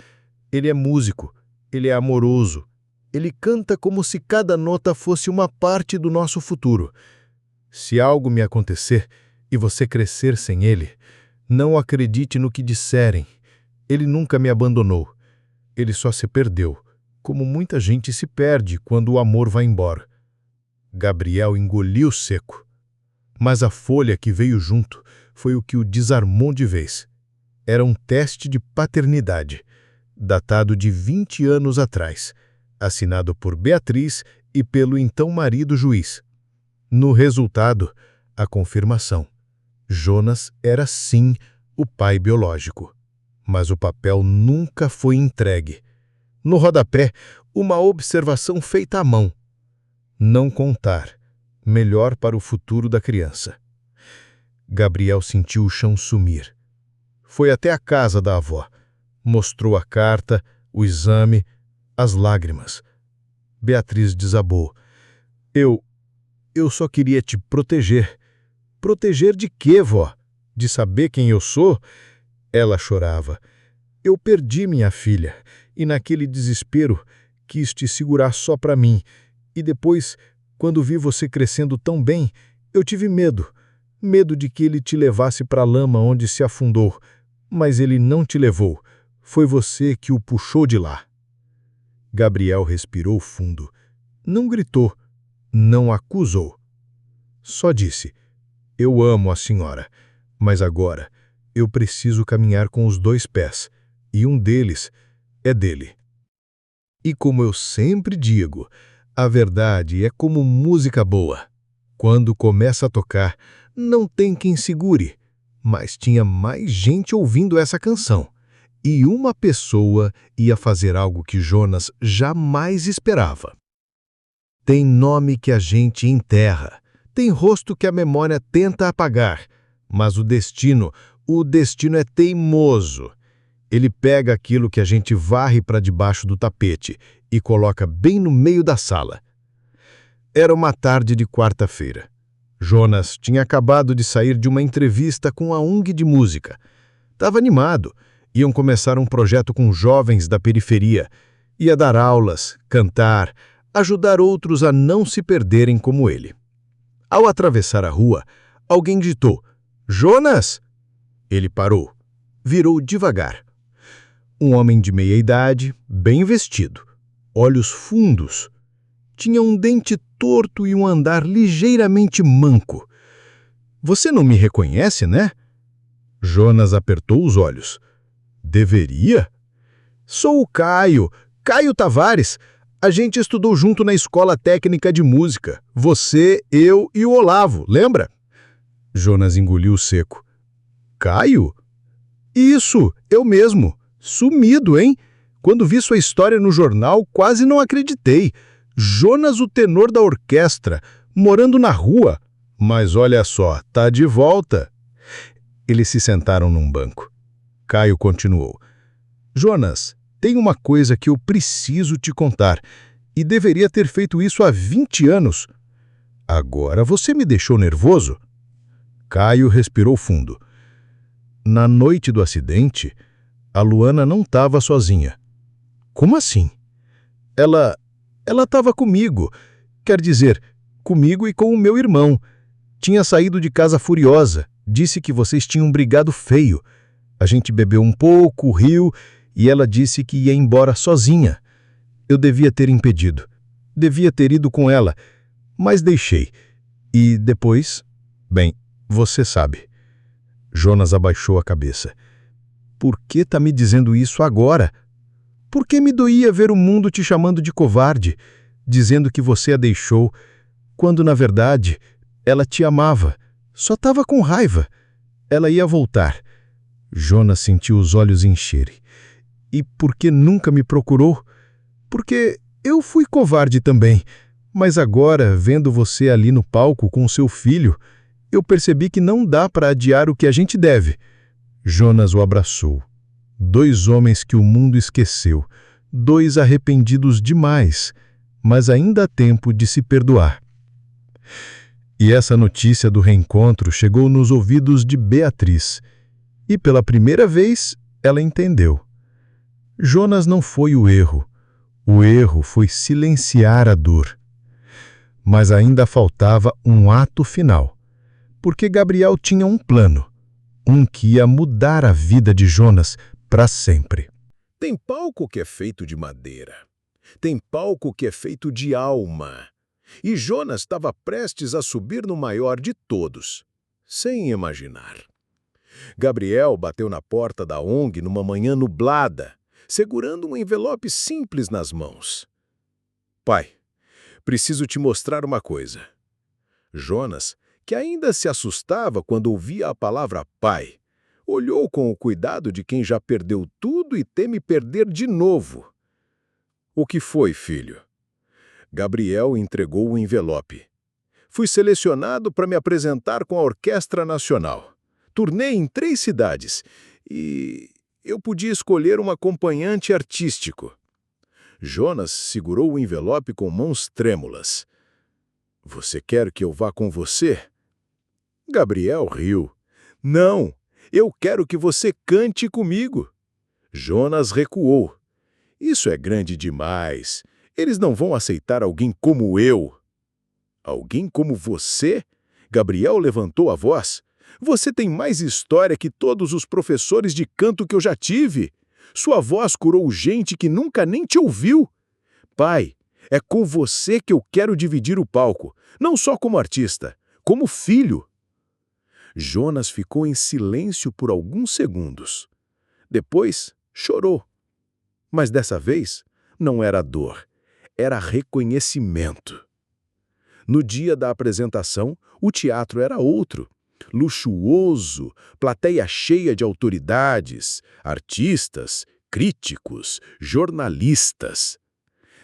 Ele é músico, ele é amoroso. Ele canta como se cada nota fosse uma parte do nosso futuro. Se algo me acontecer e você crescer sem ele, não acredite no que disserem. Ele nunca me abandonou. Ele só se perdeu, como muita gente se perde quando o amor vai embora." Gabriel engoliu seco. Mas a folha que veio junto foi o que o desarmou de vez. Era um teste de paternidade, datado de 20 anos atrás, assinado por Beatriz e pelo então marido juiz. No resultado, a confirmação: Jonas era sim o pai biológico. Mas o papel nunca foi entregue. No rodapé, uma observação feita à mão: "Não contar, melhor para o futuro da criança." Gabriel sentiu o chão sumir. Foi até a casa da avó. Mostrou a carta, o exame, as lágrimas. Beatriz desabou. Eu só queria te proteger." "Proteger de quê, vó? De saber quem eu sou?" Ela chorava. "Eu perdi minha filha, e naquele desespero quis te segurar só para mim. E depois, quando vi você crescendo tão bem, eu tive medo. Medo de que ele te levasse para a lama onde se afundou. Mas ele não te levou. Foi você que o puxou de lá." Gabriel respirou fundo. Não gritou, não acusou. Só disse: "Eu amo a senhora, mas agora eu preciso caminhar com os 2 pés, e um deles é dele." E como eu sempre digo, a verdade é como música boa. Quando começa a tocar, não tem quem segure, mas tinha mais gente ouvindo essa canção. E uma pessoa ia fazer algo que Jonas jamais esperava. Tem nome que a gente enterra, tem rosto que a memória tenta apagar, mas o destino é teimoso. Ele pega aquilo que a gente varre para debaixo do tapete e coloca bem no meio da sala. Era uma tarde de quarta-feira. Jonas tinha acabado de sair de uma entrevista com a ONG de música. Estava animado. Iam começar um projeto com jovens da periferia. Ia dar aulas, cantar, ajudar outros a não se perderem como ele. Ao atravessar a rua, alguém gritou: "Jonas!" Ele parou. Virou devagar. Um homem de meia idade, bem vestido, olhos fundos. Tinha um dente torto e um andar ligeiramente manco. "Você não me reconhece, né?" Jonas apertou os olhos. "Deveria?" "Sou o Caio Tavares. A gente estudou junto na escola técnica de música. Você, eu e o Olavo, lembra?" Jonas engoliu seco. "Caio?" "Isso, eu mesmo. Sumido, hein? Quando vi sua história no jornal, quase não acreditei. Jonas, o tenor da orquestra, morando na rua. Mas olha só, tá de volta." Eles se sentaram num banco. Caio continuou: "Jonas, tem uma coisa que eu preciso te contar, e deveria ter feito isso há 20 anos. Agora você me deixou nervoso." Caio respirou fundo. "Na noite do acidente, a Luana não estava sozinha." "Como assim?" Ela estava comigo. Quer dizer, comigo e com o meu irmão. Tinha saído de casa furiosa. Disse que vocês tinham brigado feio. A gente bebeu um pouco, riu, e ela disse que ia embora sozinha. Eu devia ter impedido. Devia ter ido com ela, mas deixei. E depois, bem, você sabe." Jonas abaixou a cabeça. "Por que tá me dizendo isso agora? Por que me doía ver o mundo te chamando de covarde, dizendo que você a deixou, quando, na verdade, ela te amava, só estava com raiva. Ela ia voltar." Jonas sentiu os olhos encherem. "E por que nunca me procurou? Porque eu fui covarde também. Mas agora, vendo você ali no palco com seu filho, eu percebi que não dá para adiar o que a gente deve." Jonas o abraçou. Dois homens que o mundo esqueceu, dois arrependidos demais, mas ainda há tempo de se perdoar. E essa notícia do reencontro chegou nos ouvidos de Beatriz, e pela primeira vez ela entendeu. Jonas não foi o erro foi silenciar a dor. Mas ainda faltava um ato final, porque Gabriel tinha um plano, um que ia mudar a vida de Jonas para sempre. Tem palco que é feito de madeira. Tem palco que é feito de alma. E Jonas estava prestes a subir no maior de todos, sem imaginar. Gabriel bateu na porta da ONG numa manhã nublada, segurando um envelope simples nas mãos. "Pai, preciso te mostrar uma coisa." Jonas, que ainda se assustava quando ouvia a palavra pai, olhou com o cuidado de quem já perdeu tudo e teme perder de novo. "O que foi, filho?" Gabriel entregou o envelope. "Fui selecionado para me apresentar com a Orquestra Nacional. Turnê em 3 cidades e eu podia escolher um acompanhante artístico." Jonas segurou o envelope com mãos trêmulas. "Você quer que eu vá com você?" Gabriel riu. "Não, eu quero que você cante comigo." Jonas recuou. "Isso é grande demais. Eles não vão aceitar alguém como eu." "Alguém como você?" Gabriel levantou a voz. "Você tem mais história que todos os professores de canto que eu já tive. Sua voz curou gente que nunca nem te ouviu. Pai, é com você que eu quero dividir o palco, não só como artista, como filho." Jonas ficou em silêncio por alguns segundos. Depois, chorou. Mas dessa vez, não era dor, era reconhecimento. No dia da apresentação, o teatro era outro. Luxuoso, plateia cheia de autoridades, artistas, críticos, jornalistas.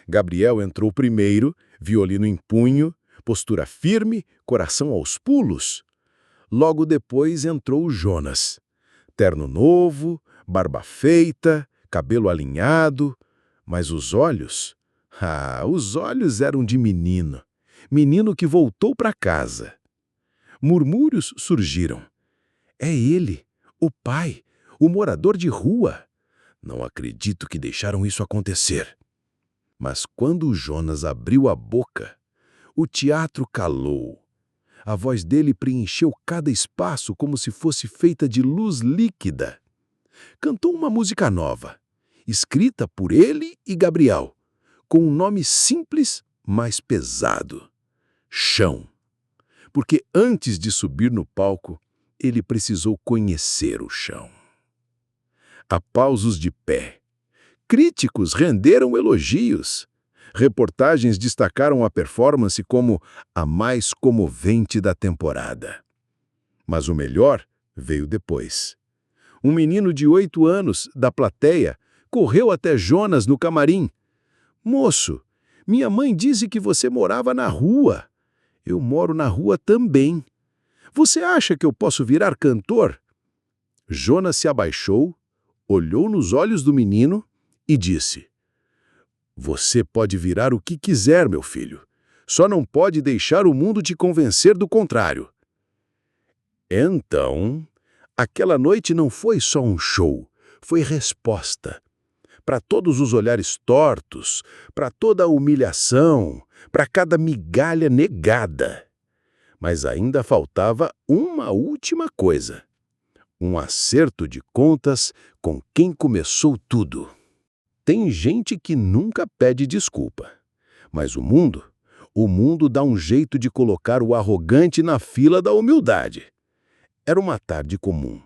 Gabriel entrou primeiro, violino em punho, postura firme, coração aos pulos. Logo depois entrou Jonas. Terno novo, barba feita, cabelo alinhado, mas os olhos... os olhos eram de menino. Menino que voltou para casa. Murmúrios surgiram. É ele, o pai, o morador de rua. Não acredito que deixaram isso acontecer. Mas quando Jonas abriu a boca, o teatro calou. A voz dele preencheu cada espaço como se fosse feita de luz líquida. Cantou uma música nova, escrita por ele e Gabriel, com um nome simples, mas pesado: Chão. Porque antes de subir no palco, ele precisou conhecer o chão. Aplausos de pé. Críticos renderam elogios. Reportagens destacaram a performance como a mais comovente da temporada. Mas o melhor veio depois. Um menino de 8 anos, da plateia, correu até Jonas no camarim. Moço, minha mãe disse que você morava na rua. Eu moro na rua também. Você acha que eu posso virar cantor? Jonas se abaixou, olhou nos olhos do menino e disse: Você pode virar o que quiser, meu filho. Só não pode deixar o mundo te convencer do contrário. Então, aquela noite não foi só um show, foi resposta. Para todos os olhares tortos, para toda a humilhação, para cada migalha negada. Mas ainda faltava uma última coisa: um acerto de contas com quem começou tudo. Tem gente que nunca pede desculpa, mas o mundo dá um jeito de colocar o arrogante na fila da humildade. Era uma tarde comum,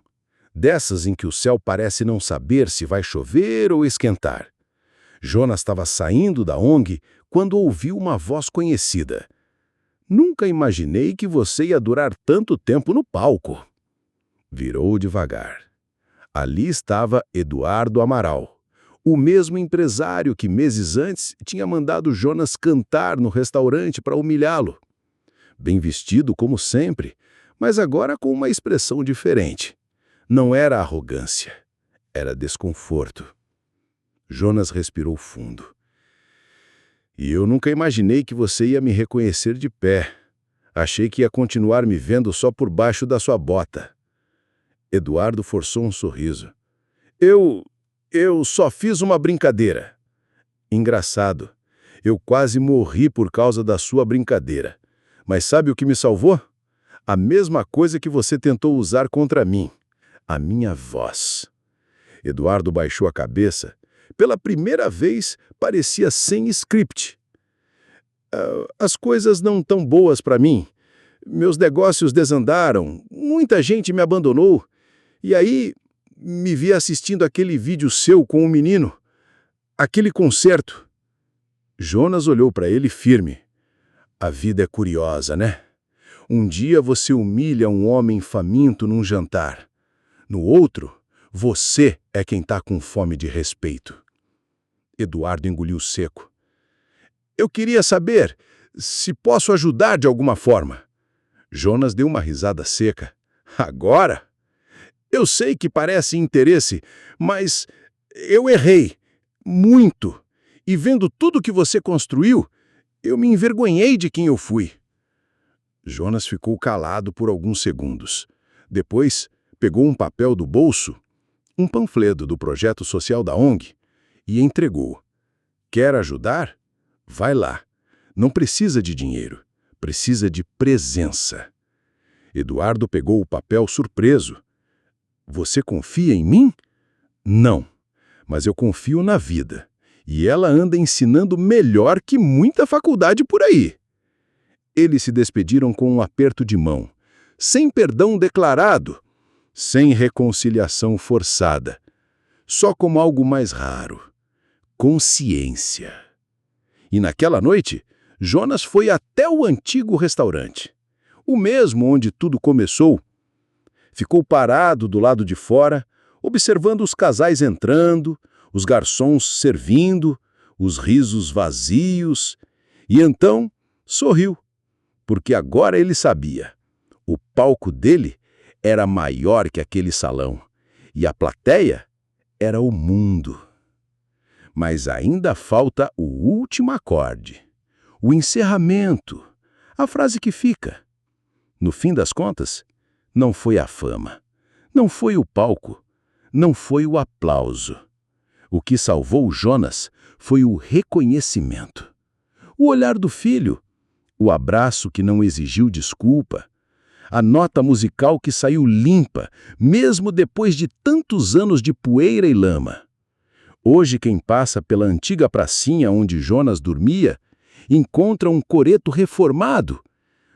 dessas em que o céu parece não saber se vai chover ou esquentar. Jonas estava saindo da ONG quando ouviu uma voz conhecida. Nunca imaginei que você ia durar tanto tempo no palco. Virou devagar. Ali estava Eduardo Amaral, o mesmo empresário que meses antes tinha mandado Jonas cantar no restaurante para humilhá-lo. Bem vestido como sempre, mas agora com uma expressão diferente. Não era arrogância, era desconforto. Jonas respirou fundo. E eu nunca imaginei que você ia me reconhecer de pé. Achei que ia continuar me vendo só por baixo da sua bota. Eduardo forçou um sorriso. Eu só fiz uma brincadeira. Engraçado. Eu quase morri por causa da sua brincadeira. Mas sabe o que me salvou? A mesma coisa que você tentou usar contra mim. A minha voz. Eduardo baixou a cabeça. Pela primeira vez, parecia sem script. As coisas não tão boas para mim. Meus negócios desandaram. Muita gente me abandonou. E aí, me vi assistindo aquele vídeo seu com o menino. Aquele concerto. Jonas olhou para ele firme. A vida é curiosa, né? Um dia você humilha um homem faminto num jantar. No outro, você é quem está com fome de respeito. Eduardo engoliu seco. Eu queria saber se posso ajudar de alguma forma. Jonas deu uma risada seca. Agora? Eu sei que parece interesse, mas eu errei. Muito. E vendo tudo que você construiu, eu me envergonhei de quem eu fui. Jonas ficou calado por alguns segundos. Depois, pegou um papel do bolso, um panfleto do projeto social da ONG, e entregou. Quer ajudar? Vai lá. Não precisa de dinheiro, precisa de presença. Eduardo pegou o papel surpreso. Você confia em mim? Não, mas eu confio na vida. E ela anda ensinando melhor que muita faculdade por aí. Eles se despediram com um aperto de mão, sem perdão declarado, sem reconciliação forçada, só como algo mais raro: consciência. E naquela noite, Jonas foi até o antigo restaurante, o mesmo onde tudo começou. Ficou parado do lado de fora, observando os casais entrando, os garçons servindo, os risos vazios, e então sorriu, porque agora ele sabia. O palco dele era maior que aquele salão, e a plateia era o mundo. Mas ainda falta o último acorde, o encerramento, a frase que fica. No fim das contas, não foi a fama, não foi o palco, não foi o aplauso. O que salvou Jonas foi o reconhecimento. O olhar do filho, o abraço que não exigiu desculpa, a nota musical que saiu limpa, mesmo depois de tantos anos de poeira e lama. Hoje, quem passa pela antiga pracinha onde Jonas dormia, encontra um coreto reformado.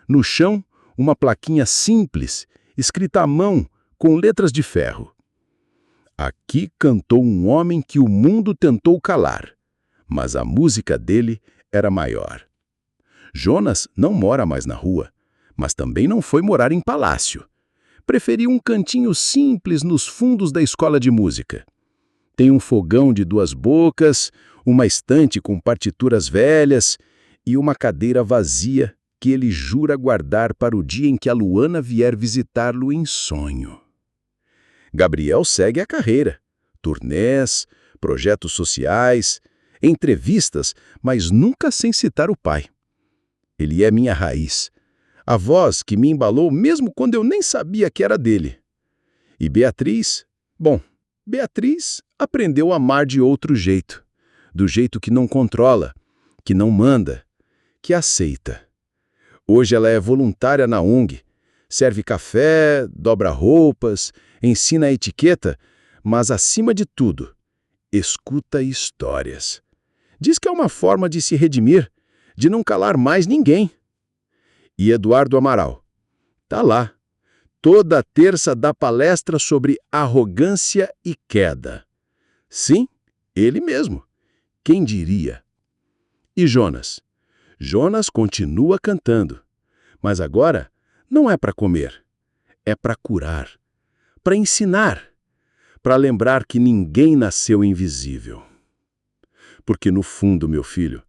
No chão, uma plaquinha simples, escrita à mão, com letras de ferro. Aqui cantou um homem que o mundo tentou calar, mas a música dele era maior. Jonas não mora mais na rua, mas também não foi morar em palácio. Preferiu um cantinho simples nos fundos da escola de música. Tem um fogão de 2 bocas, uma estante com partituras velhas e uma cadeira vazia que ele jura guardar para o dia em que a Luana vier visitá-lo em sonho. Gabriel segue a carreira. Turnés, projetos sociais, entrevistas, mas nunca sem citar o pai. Ele é minha raiz, a voz que me embalou mesmo quando eu nem sabia que era dele. E Beatriz? Bom, Beatriz aprendeu a amar de outro jeito, do jeito que não controla, que não manda, que aceita. Hoje ela é voluntária na ONG, serve café, dobra roupas, ensina a etiqueta, mas acima de tudo, escuta histórias. Diz que é uma forma de se redimir, de não calar mais ninguém. E Eduardo Amaral? Tá lá. Toda terça dá palestra sobre arrogância e queda. Sim, ele mesmo. Quem diria? E Jonas? Jonas continua cantando. Mas agora não é para comer. É para curar. Para ensinar. Para lembrar que ninguém nasceu invisível. Porque no fundo, meu filho,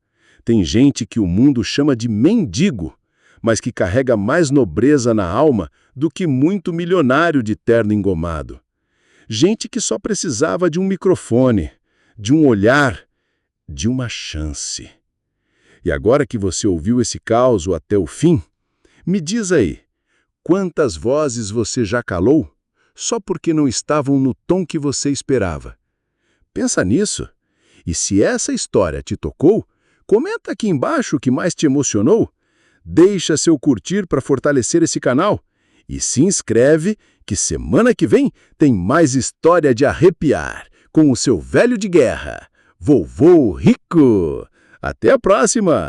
tem gente que o mundo chama de mendigo, mas que carrega mais nobreza na alma do que muito milionário de terno engomado. Gente que só precisava de um microfone, de um olhar, de uma chance. E agora que você ouviu esse caos até o fim, me diz aí, quantas vozes você já calou só porque não estavam no tom que você esperava? Pensa nisso. E se essa história te tocou, comenta aqui embaixo o que mais te emocionou. Deixa seu curtir para fortalecer esse canal e se inscreve que semana que vem tem mais história de arrepiar com o seu velho de guerra, Vovô Rico. Até a próxima!